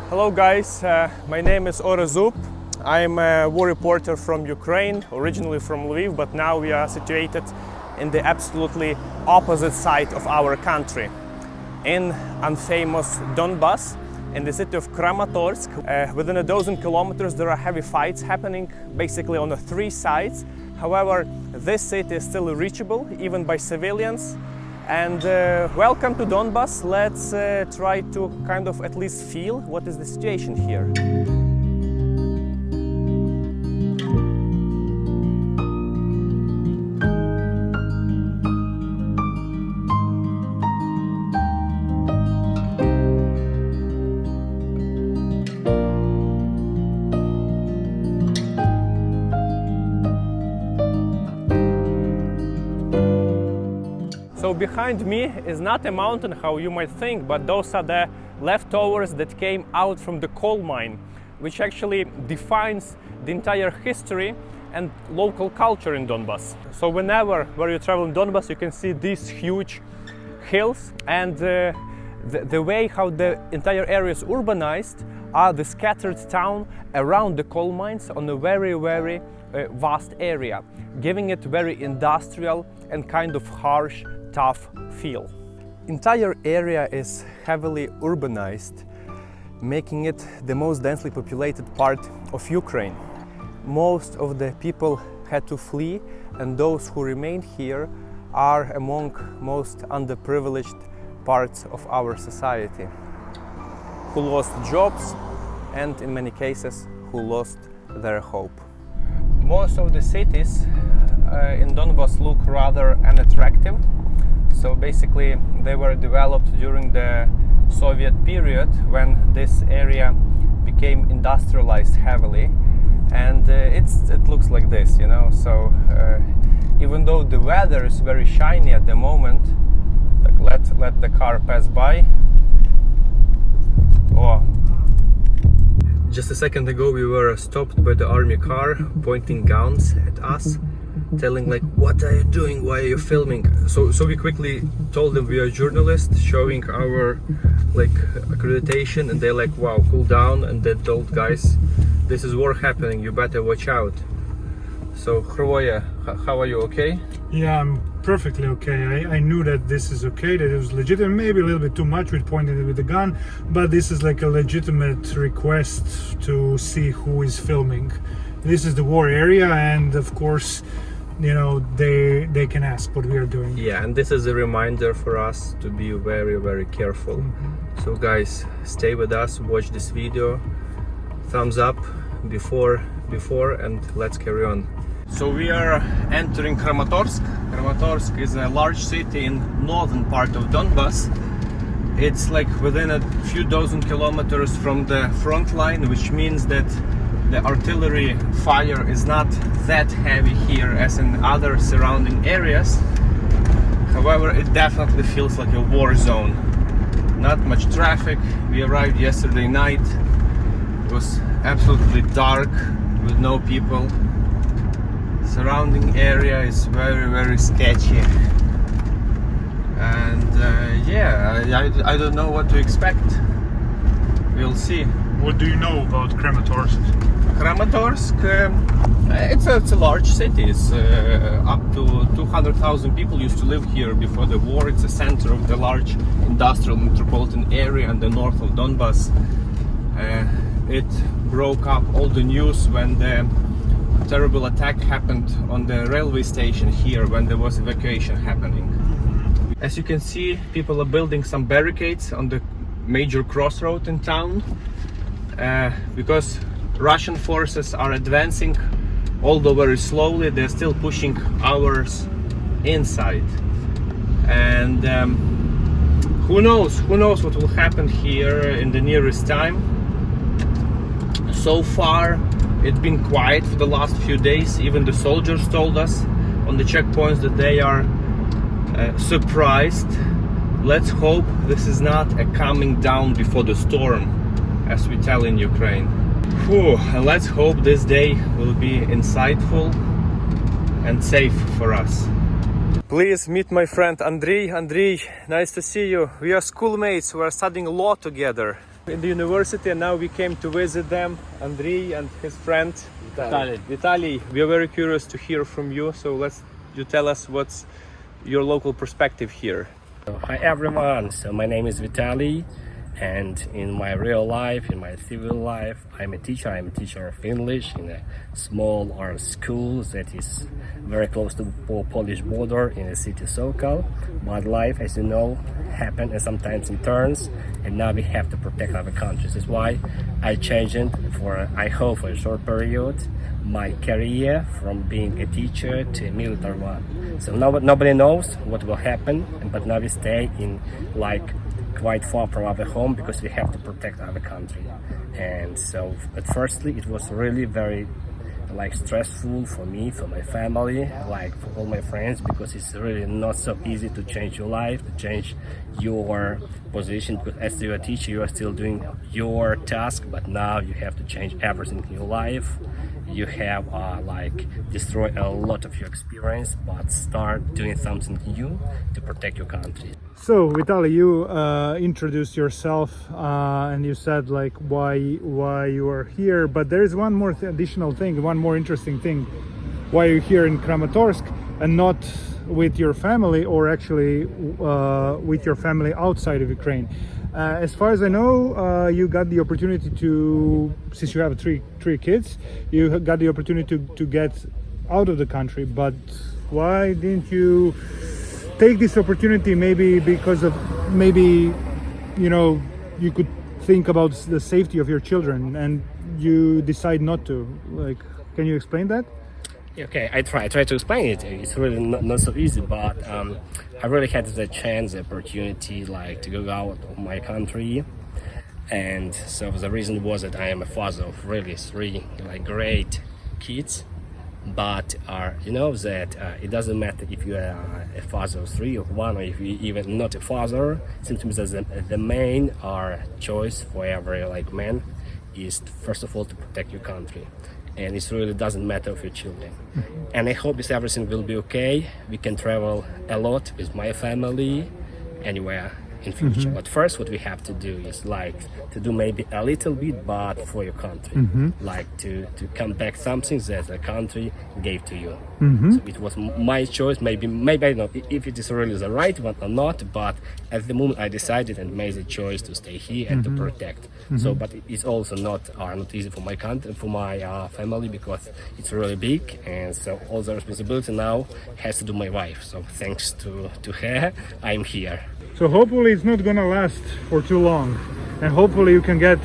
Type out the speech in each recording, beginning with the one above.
Hello guys, my name is Orest. I'm a war reporter from Ukraine, originally from Lviv, but now we are situated in the absolutely opposite side of our country, in unfamous Donbas, in the city of Kramatorsk. Within a dozen kilometers there are heavy fights happening basically on the three sides. However, this city is still reachable even by civilians. And welcome to Donbass. Let's try to kind of at least feel what is the situation here. So behind me is not a mountain, how you might think, but those are the leftovers that came out from the coal mine, which actually defines the entire history and local culture in Donbass. So whenever you travel in Donbass, you can see these huge hills, and the way how the entire area is urbanized are the scattered town around the coal mines on a very vast area, giving it very industrial and kind of harsh, tough feel. Entire area is heavily urbanized, making it the most densely populated part of Ukraine. Most of the people had to flee, and those who remained here are among most underprivileged parts of our society, who lost jobs and in many cases who lost their hope. Most of the cities in Donbass look rather unattractive. So basically they were developed during the Soviet period when this area became industrialized heavily, and it looks like this, you know. So even though the weather is very shiny at the moment, like let the car pass by. Oh, just a second ago we were stopped by the army car pointing guns at us, telling like, what are you doing, why are you filming? So we quickly told them we are journalists, showing our like accreditation, and they're like, wow, cool down. And they told guys, this is war happening, you better watch out. So Hrvoje, how are you? Okay? Yeah, I'm perfectly okay. I knew that this is okay, that it was legitimate, maybe a little bit too much with pointing it with the gun, but this is like a legitimate request to see who is filming. This is the war area, and of course, you know, they can ask what we are doing. Yeah, and this is a reminder for us to be very careful. So guys, stay with us, watch this video, thumbs up before, and let's carry on. So we are entering Kramatorsk. Kramatorsk is a large city in northern part of Donbass. It's like within a few dozen kilometers from the front line, which means that the artillery fire is not that heavy here as in other surrounding areas. However, it definitely feels like a war zone. Not much traffic. We arrived yesterday night. It was absolutely dark with no people. Surrounding area is very sketchy. And yeah, I don't know what to expect. We'll see. What do you know about Kramatorsk? Kramatorsk, it's a large city. It's up to 200,000 people used to live here before the war. It's a center of the large industrial metropolitan area in the north of Donbass. It broke up all the news when the terrible attack happened on the railway station here, when there was evacuation happening. As you can see, people are building some barricades on the major crossroad in town, because Russian forces are advancing, although very slowly. They're still pushing ours inside, and who knows what will happen here in the nearest time. So far it's been quiet for the last few days. Even the soldiers told us on the checkpoints that they are surprised. Let's hope this is not a coming down before the storm, as we tell in Ukraine. And let's hope this day will be insightful and safe for us. Please meet my friend Andrei. Andrei, nice to see you. We are schoolmates. We are studying law together in the university, and now we came to visit them, Andrei and his friend Vitaly. We are very curious to hear from you. So you tell us what's your local perspective here. Hi everyone, so my name is Vitaly, and in my real life, in my civil life, I'm a teacher of English in a small art school that is very close to the Polish border in the city Sokol. But life, as you know, happens and sometimes in turns, and now we have to protect our countries. That's why I changed I hope for a short period, my career from being a teacher to a military one. So nobody knows what will happen, but now we stay in quite far from our home because we have to protect our country. And so, but firstly, it was really very stressful for me, for my family, for all my friends, because it's really not so easy to change your life, to change your position, because as you're a teacher, you are still doing your task, but now you have to change everything in your life. You have destroy a lot of your experience, but start doing something new to protect your country. So Vitaly, you introduced yourself and you said why you are here, but there is one more additional thing, one more interesting thing. Why you're here in Kramatorsk and not with your family, or actually with your family outside of Ukraine? As far as I know, you got the opportunity to, since you have three kids, you got the opportunity to get out of the country. But why didn't you take this opportunity? Maybe because of you could think about the safety of your children, and you decide not to. Can you explain that? Okay, I try to explain it. It's really not so easy, but I really had the chance, the opportunity, to go out of my country. And so the reason was that I am a father of really three great kids. But you know that it doesn't matter if you are a father of three or one, or if you even not a father. It seems to me that the main choice for every man is first of all to protect your country. And it really doesn't matter of your children. And I hope this everything will be okay. We can travel a lot with my family anywhere in future. But first what we have to do is to do maybe a little bit, but for your country. To come back something that the country gave to you. So it was my choice. Maybe I don't know if it is really the right one or not, but at the moment I decided and made the choice to stay here and to protect. So, but it's also not easy for my country, for my family, because it's really big, and so all the responsibility now has to do my wife. So thanks to her, I'm here. So hopefully it's not gonna last for too long, and hopefully you can get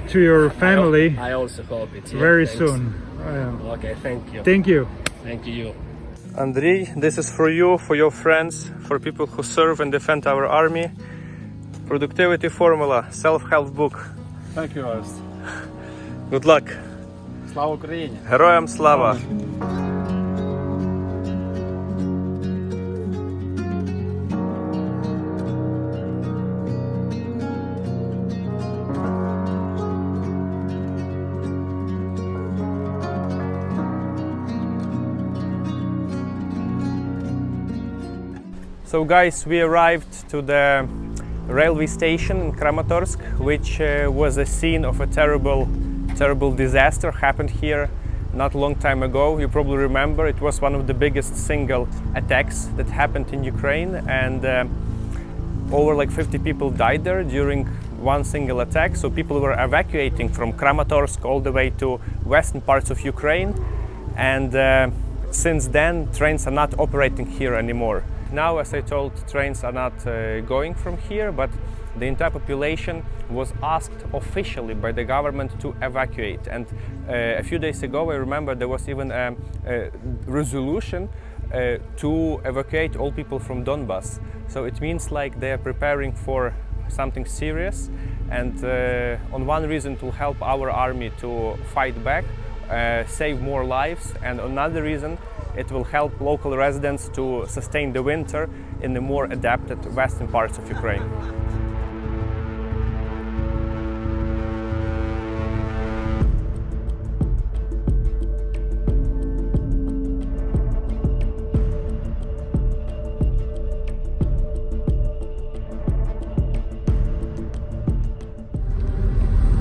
to your family. I also hope it very soon. Okay, thank you. Thank you. Thank you. Andrei, this is for you, for your friends, for people who serve and defend our army. Productivity formula, self-help book. Thank you, Orest. Good luck. Слава Україні! Героям слава! So guys, we arrived to the railway station in Kramatorsk, which was a scene of a terrible disaster happened here not a long time ago. You probably remember it was one of the biggest single attacks that happened in Ukraine, and over 50 people died there during one single attack. So people were evacuating from Kramatorsk all the way to western parts of Ukraine, and since then trains are not operating here anymore. Now, as I told, trains are not going from here, but the entire population was asked officially by the government to evacuate. And a few days ago, I remember there was even a resolution to evacuate all people from Donbas. So it means they are preparing for something serious, and on one reason it will help our army to fight back, save more lives, and another reason it will help local residents to sustain the winter in the more adapted western parts of Ukraine.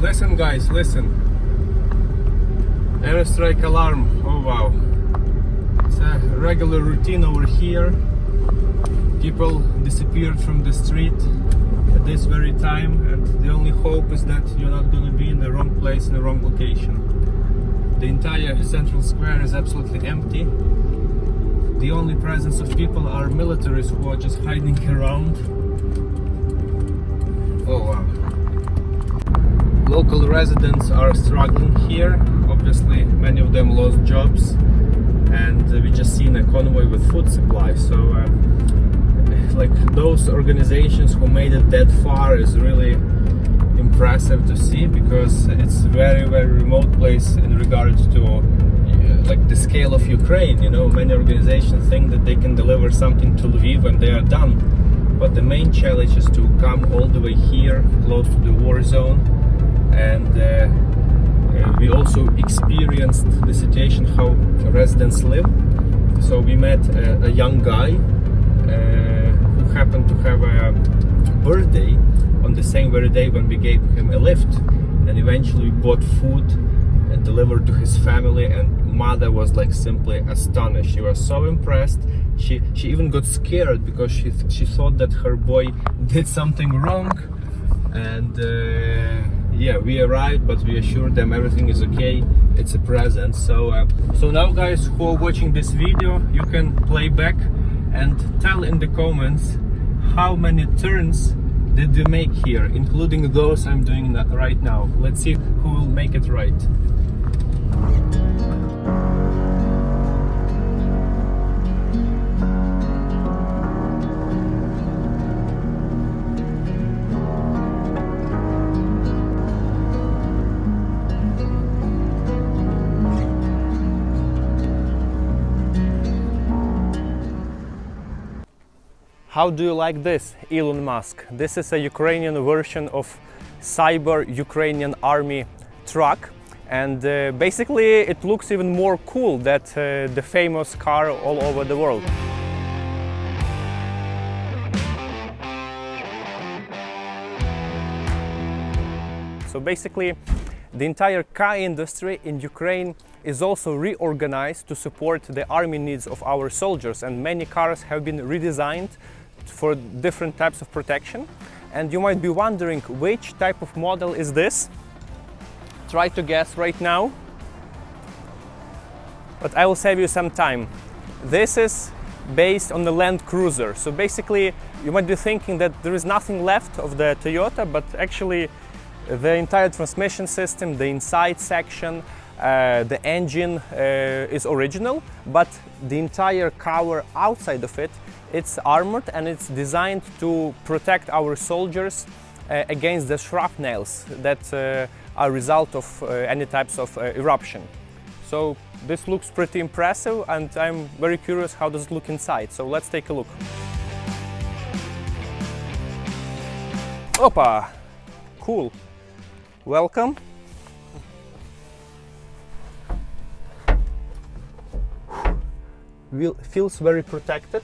Listen guys, listen. Airstrike alarm. Oh wow. It's a regular routine over here. People disappeared from the street at this very time, and the only hope is that you're not going to be in the wrong place, in the wrong location. The entire central square is absolutely empty. The only presence of people are militaries who are just hiding around. Oh wow. Local residents are struggling here. Obviously, many of them lost jobs, and we just seen a convoy with food supply. So, like those organizations who made it that far is really impressive to see, because it's very remote place in regard to like the scale of Ukraine. You know, many organizations think that they can deliver something to Lviv and they are done. But the main challenge is to come all the way here, close to the war zone. And we also experienced the situation how residents live. So we met a young guy who happened to have a birthday on the same very day when we gave him a lift, and eventually bought food and delivered to his family, and mother was like simply astonished. She was so impressed. She even got scared because she thought that her boy did something wrong. And yeah, we arrived, but we assured them everything is okay. It's a present. So so now guys who are watching this video, you can play back and tell in the comments how many turns did you make here, including those I'm doing right now. Let's see who will make it right. How do you like this, Elon Musk? This is a Ukrainian version of Cyber Ukrainian Army truck, and basically it looks even more cool than the famous car all over the world. So basically the entire car industry in Ukraine is also reorganized to support the army needs of our soldiers, and many cars have been redesigned for different types of protection. And you might be wondering which type of model is this. Try to guess right now, but I will save you some time. This is based on the Land Cruiser. So basically you might be thinking that there is nothing left of the Toyota, but actually the entire transmission system, the inside section, the engine is original, but the entire cover outside of it, it's armored, and it's designed to protect our soldiers against the shrapnels that are a result of any types of eruption. So this looks pretty impressive, and I'm very curious how does it look inside. So let's take a look. Opa! Cool. Welcome. Feels very protected.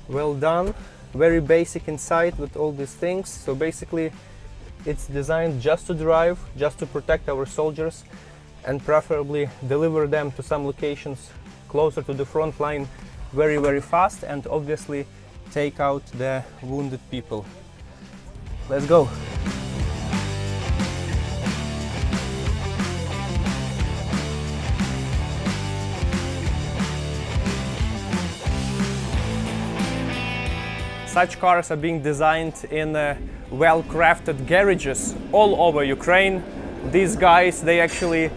Well done. Very basic inside with all these things. So basically it's designed just to drive, just to protect our soldiers, and preferably deliver them to some locations closer to the front line very fast, and obviously take out the wounded people. Let's go. Such cars are being designed in well-crafted garages all over Ukraine. These guys, they actually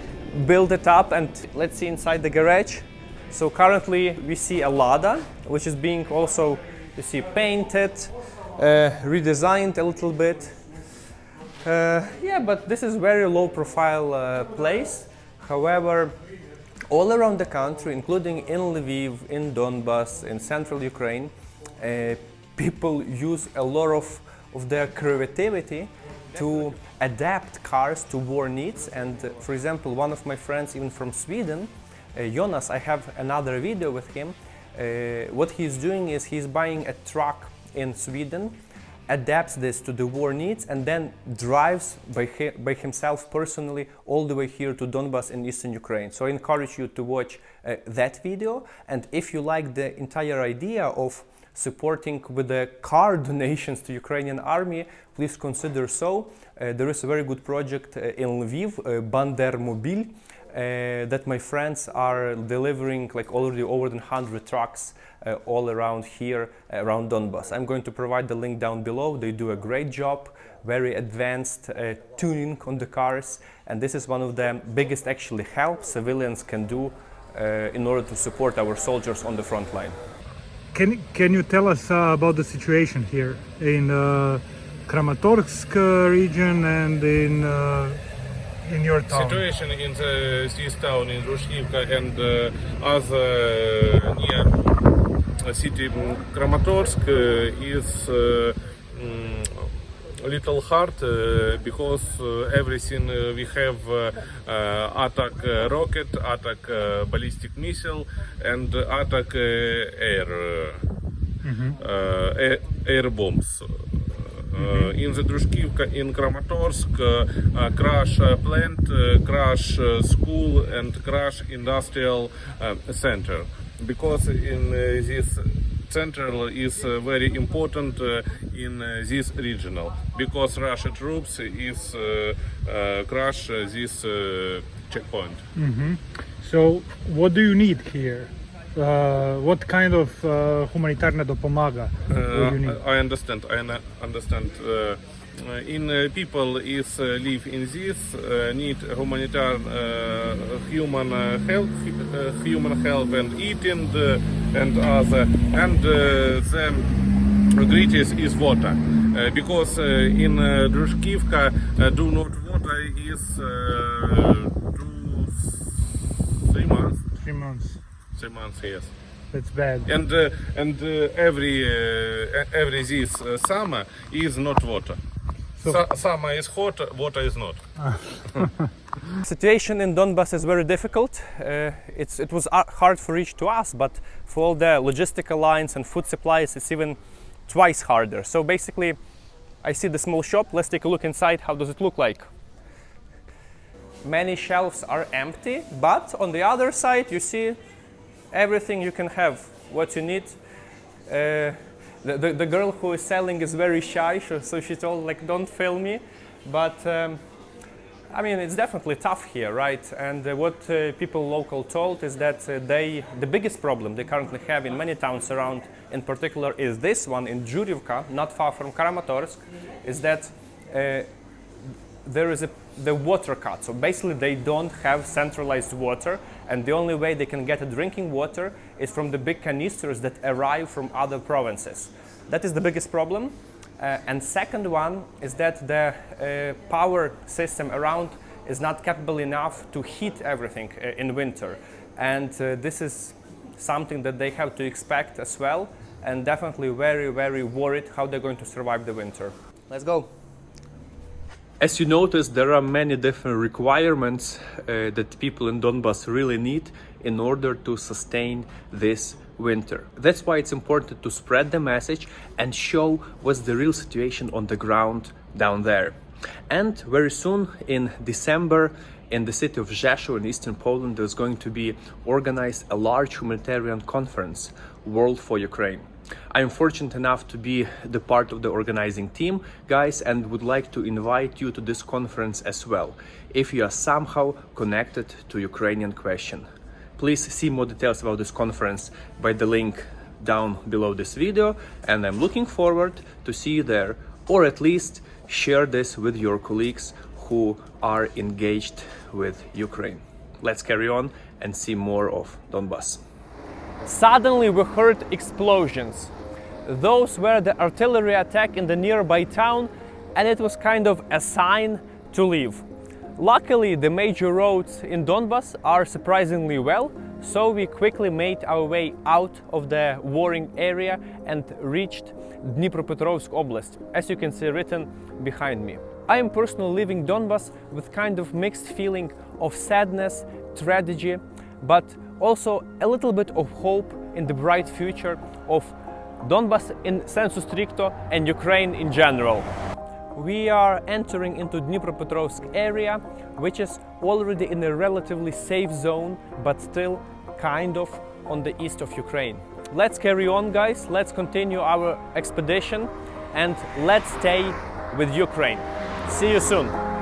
build it up, and let's see inside the garage. So currently we see a Lada, which is being also, you see, painted, redesigned a little bit. Yeah, but this is very low-profile place. However, all around the country, including in Lviv, in Donbas, in central Ukraine, people use a lot of their creativity to adapt cars to war needs. And for example, one of my friends, even from Sweden, Jonas, I have another video with him. What he's doing is he's buying a truck in Sweden, adapts this to the war needs and then drives by himself personally all the way here to Donbas in eastern Ukraine. So I encourage you to watch that video, and if you like the entire idea of supporting with the car donations to Ukrainian army, please consider so. There is a very good project in Lviv, Bandermobil, that my friends are delivering like already over 100 trucks all around here, around Donbas. I'm going to provide the link down below. They do a great job, very advanced tuning on the cars, and this is one of the biggest actually help civilians can do in order to support our soldiers on the front line. Can you tell us about the situation here in Kramatorsk region and in your town? Situation in this town in Rushivka and other near city Kramatorsk is a little hard because everything we have attack rocket, attack ballistic missile, and attack air bombs. In the Drushkivka, in Kramatorsk, crash plant, crash school, and crash industrial center. Because in this center is very important in this regional. Because Russia troops is crash this checkpoint. So what do you need here? What kind of humanitarian допомога would you need? I understand. In people is live in this need humanitarian human help and eating and other, and the greatest is water because in Drushkivka do not water is 3 months. 3 months. 3 months, yes. That's bad. And every this summer is not water. Summer is hot, water is not. Situation in Donbas is very difficult. It was hard for each to us, but for all the logistical lines and food supplies, it's even twice harder. So basically, I see the small shop. Let's take a look inside. How does it look like? Many shelves are empty, but on the other side, you see everything you can have, what you need. The girl who is selling is very shy, so she told like, don't film me. But I mean, it's definitely tough here, right? And what people local told is that the biggest problem they currently have in many towns around, in particular, is this one in Jurivka, not far from Kramatorsk, is that there is the water cut. So basically they don't have centralized water, and the only way they can get a drinking water is from the big canisters that arrive from other provinces. That is the biggest problem. And second one is that the power system around is not capable enough to heat everything in winter. And this is something that they have to expect as well, and definitely very, very worried how they're going to survive the winter. Let's go. As you notice, there are many different requirements that people in Donbas really need in order to sustain this winter. That's why it's important to spread the message and show what's the real situation on the ground down there. And very soon in December, in the city of Rzeszów in eastern Poland, there's going to be organized a large humanitarian conference, World for Ukraine. I'm fortunate enough to be the part of the organizing team, guys, and would like to invite you to this conference as well, if you are somehow connected to Ukrainian question. Please see more details about this conference by the link down below this video, and I'm looking forward to see you there, or at least share this with your colleagues who are engaged with Ukraine. Let's carry on and see more of Donbas. Suddenly we heard explosions. Those were the artillery attack in the nearby town, and it was kind of a sign to leave. Luckily, the major roads in Donbas are surprisingly well, so we quickly made our way out of the warring area and reached Dnipropetrovsk Oblast, as you can see written behind me. I am personally leaving Donbas with kind of mixed feeling of sadness, tragedy, but also a little bit of hope in the bright future of Donbas in sensu stricto and Ukraine in general. We are entering into Dnipropetrovsk area, which is already in a relatively safe zone, but still kind of on the east of Ukraine. Let's carry on, guys. Let's continue our expedition and let's stay with Ukraine. See you soon.